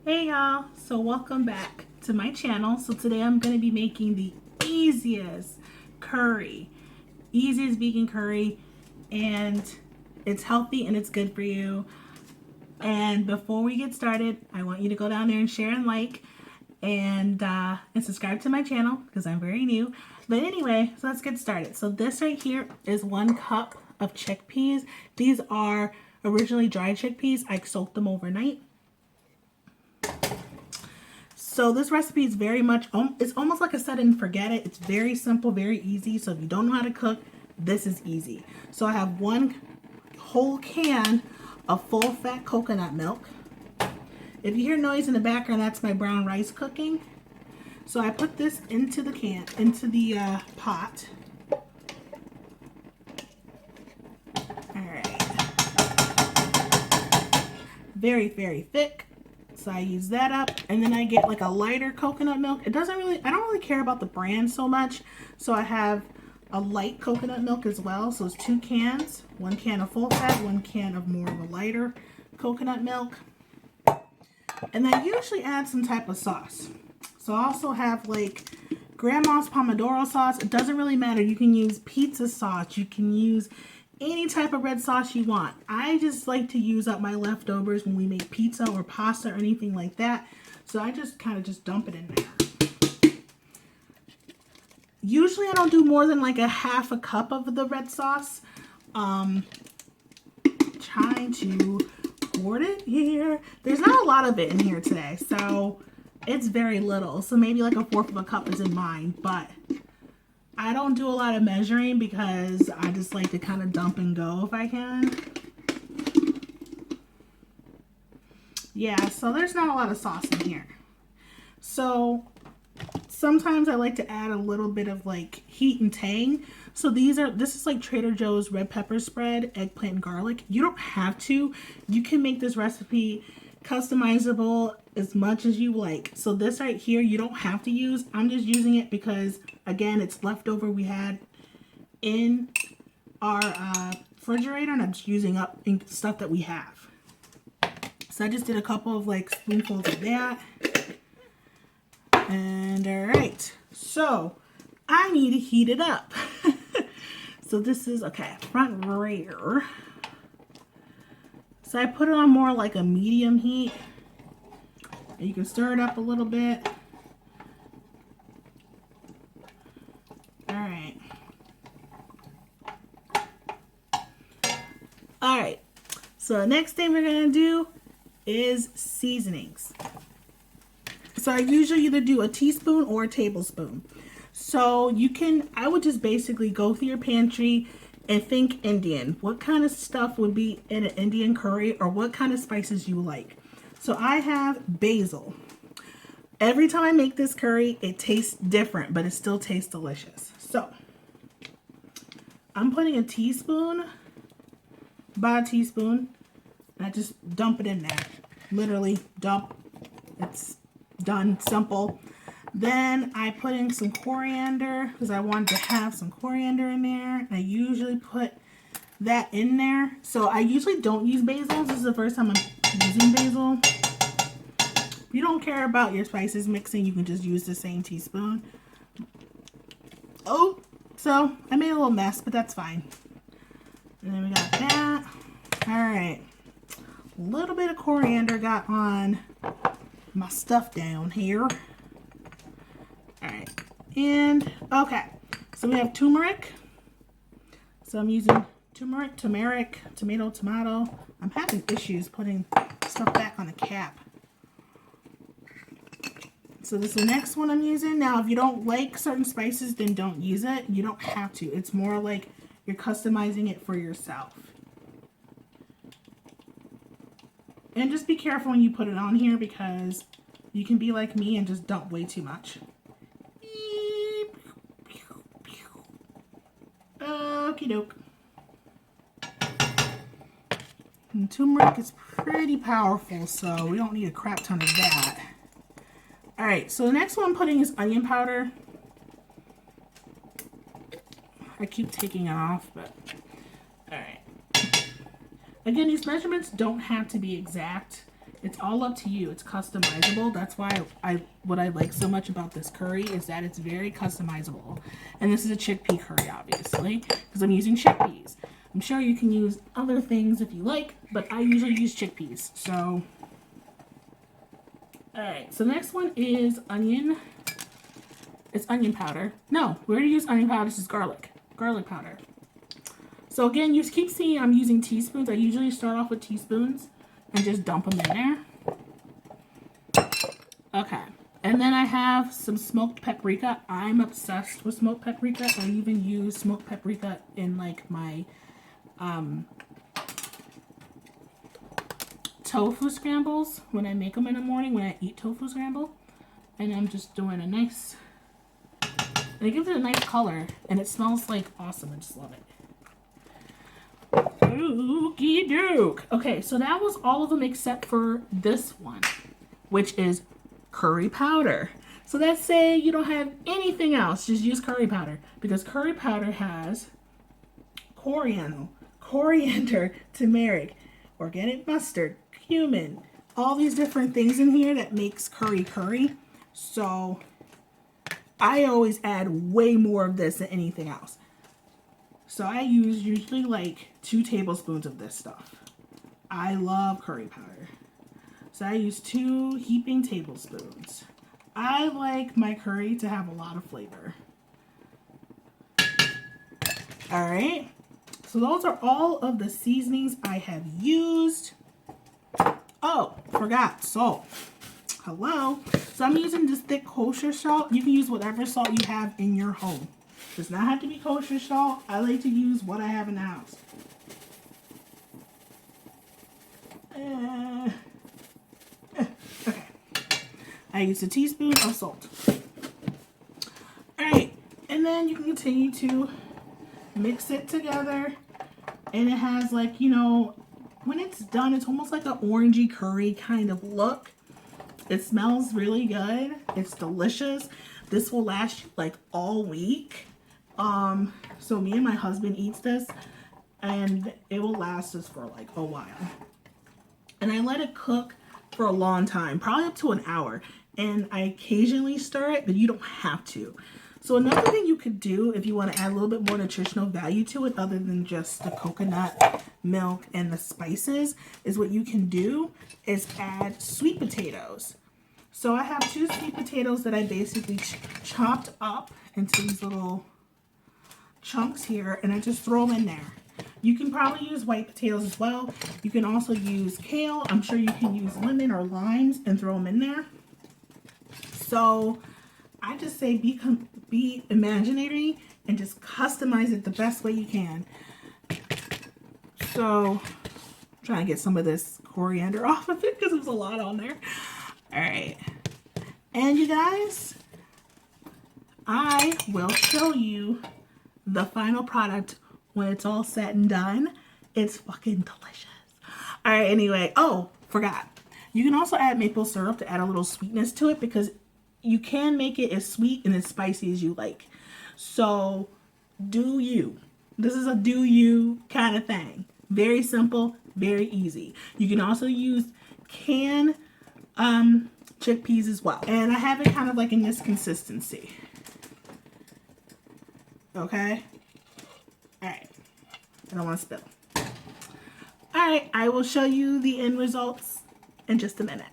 Hey y'all, so welcome back to my channel. So today I'm going to be making the easiest vegan curry, and it's healthy and it's good for you. And before we get started, I want you to go down there and share and like and subscribe to my channel because I'm very new. But anyway, so let's get started. So this right here is 1 cup of chickpeas. These are originally dried chickpeas. I soaked them overnight. So this recipe is very much, it's almost like a set and forget it. It's very simple, very easy. So if you don't know how to cook, this is easy. So I have 1 whole can of full fat coconut milk. If you hear noise in the background, that's my brown rice cooking. So I put this into the pot. All right. Very, very thick. So I use that up, and then I get like a lighter coconut milk. I don't really care about the brand so much. So I have a light coconut milk as well. So it's 2 cans, 1 can of full fat, 1 can of more of a lighter coconut milk. And I usually add some type of sauce. So I also have like grandma's pomodoro sauce. It doesn't really matter. You can use pizza sauce. You can use any type of red sauce you want. I just like to use up my leftovers when we make pizza or pasta or anything like that. So I just kind of just dump it in there. Usually I don't do more than like a half a cup of the red sauce. Trying to hoard it here. There's not a lot of it in here today, so it's very little. So maybe like 1/4 of a cup is in mine, but I don't do a lot of measuring because I just like to kind of dump and go if I can. Yeah, so there's not a lot of sauce in here. So sometimes I like to add a little bit of like heat and tang. So this is like Trader Joe's red pepper spread, eggplant and garlic. You don't have to. You can make this recipe customizable as much as you like. So this right here, you don't have to use. I'm just using it because, again, it's leftover we had in our refrigerator, and I'm just using up stuff that we have. So I just did a couple of like spoonfuls of that. And all right, so I need to heat it up. So this is, okay, front rear. So I put it on more like a medium heat. And you can stir it up a little bit. All right. All right. So the next thing we're going to do is seasonings. So I usually either do a teaspoon or a tablespoon. So I would just basically go through your pantry and think Indian. What kind of stuff would be in an Indian curry, or what kind of spices you like? So I have basil. Every time I make this curry, it tastes different, but it still tastes delicious. So I'm putting a teaspoon, about a teaspoon, and I just dump it in there. Literally dump. It's done, simple. Then I put in some coriander because I wanted to have some coriander in there. And I usually put that in there. So I usually don't use basil. This is the first time I'm using basil. If you don't care about your spices mixing, you can just use the same teaspoon. Oh, so I made a little mess, but that's fine. And then we got that. All right. A little bit of coriander got on my stuff down here. All right, and okay, so we have turmeric. So I'm using turmeric, tomato. I'm having issues putting stuff back on the cap. So this is the next one I'm using. Now, if you don't like certain spices, then don't use it. You don't have to. It's more like you're customizing it for yourself. And just be careful when you put it on here because you can be like me and just dump way too much. Okie doke. And turmeric is pretty powerful, so we don't need a crap ton of that. Alright, so the next one I'm putting is onion powder. I keep taking it off, but alright. Again, these measurements don't have to be exact. It's all up to you. It's customizable. That's why what I like so much about this curry is that it's very customizable. And this is a chickpea curry, obviously, because I'm using chickpeas. I'm sure you can use other things if you like, but I usually use chickpeas. So, alright, so the next one is onion. It's onion powder. No, we already used onion powder. This is garlic. Garlic powder. So again, you keep seeing I'm using teaspoons. I usually start off with teaspoons and just dump them in there. Okay. And then I have some smoked paprika. I'm obsessed with smoked paprika. I even use smoked paprika in like my tofu scrambles when I make them in the morning when I eat tofu scramble. And I'm just doing a nice, and it gives it a nice color and it smells like awesome. I just love it. Okie doke. Okay, so that was all of them except for this one, which is curry powder. So let's say you don't have anything else, just use curry powder, because curry powder has coriander, turmeric, organic mustard, cumin, all these different things in here that makes curry. So I always add way more of this than anything else. So I use usually like 2 tablespoons of this stuff. I love curry powder. So I use 2 heaping tablespoons. I like my curry to have a lot of flavor. Alright. So those are all of the seasonings I have used. Oh, forgot salt. Hello. So I'm using this thick kosher salt. You can use whatever salt you have in your home. Does not have to be kosher salt. I like to use what I have in the house. Okay. I use a teaspoon of salt. Alright. And then you can continue to mix it together. And it has like, you know, when it's done, it's almost like an orangey curry kind of look. It smells really good. It's delicious. This will last you like all week. So me and my husband eats this and it will last us for like a while. And I let it cook for a long time, probably up to an hour. And I occasionally stir it, but you don't have to. So another thing you could do if you want to add a little bit more nutritional value to it other than just the coconut milk and the spices is what you can do is add sweet potatoes. So I have 2 sweet potatoes that I basically chopped up into these little chunks here and I just throw them in there. You can probably use white potatoes as well. You can also use kale. I'm sure you can use lemon or limes and throw them in there. So I just say be imaginary and just customize it the best way you can. So I'm trying to get some of this coriander off of it because there's a lot on there. All right. And you guys, I will show you the final product when it's all said and done. It's fucking delicious. All right, anyway. Oh, forgot. You can also add maple syrup to add a little sweetness to it because you can make it as sweet and as spicy as you like. So do you. This is a do you kind of thing. Very simple, very easy. You can also use canned chickpeas as well. And I have it kind of like in this consistency. Okay? Alright. I don't want to spill. Alright, I will show you the end results in just a minute.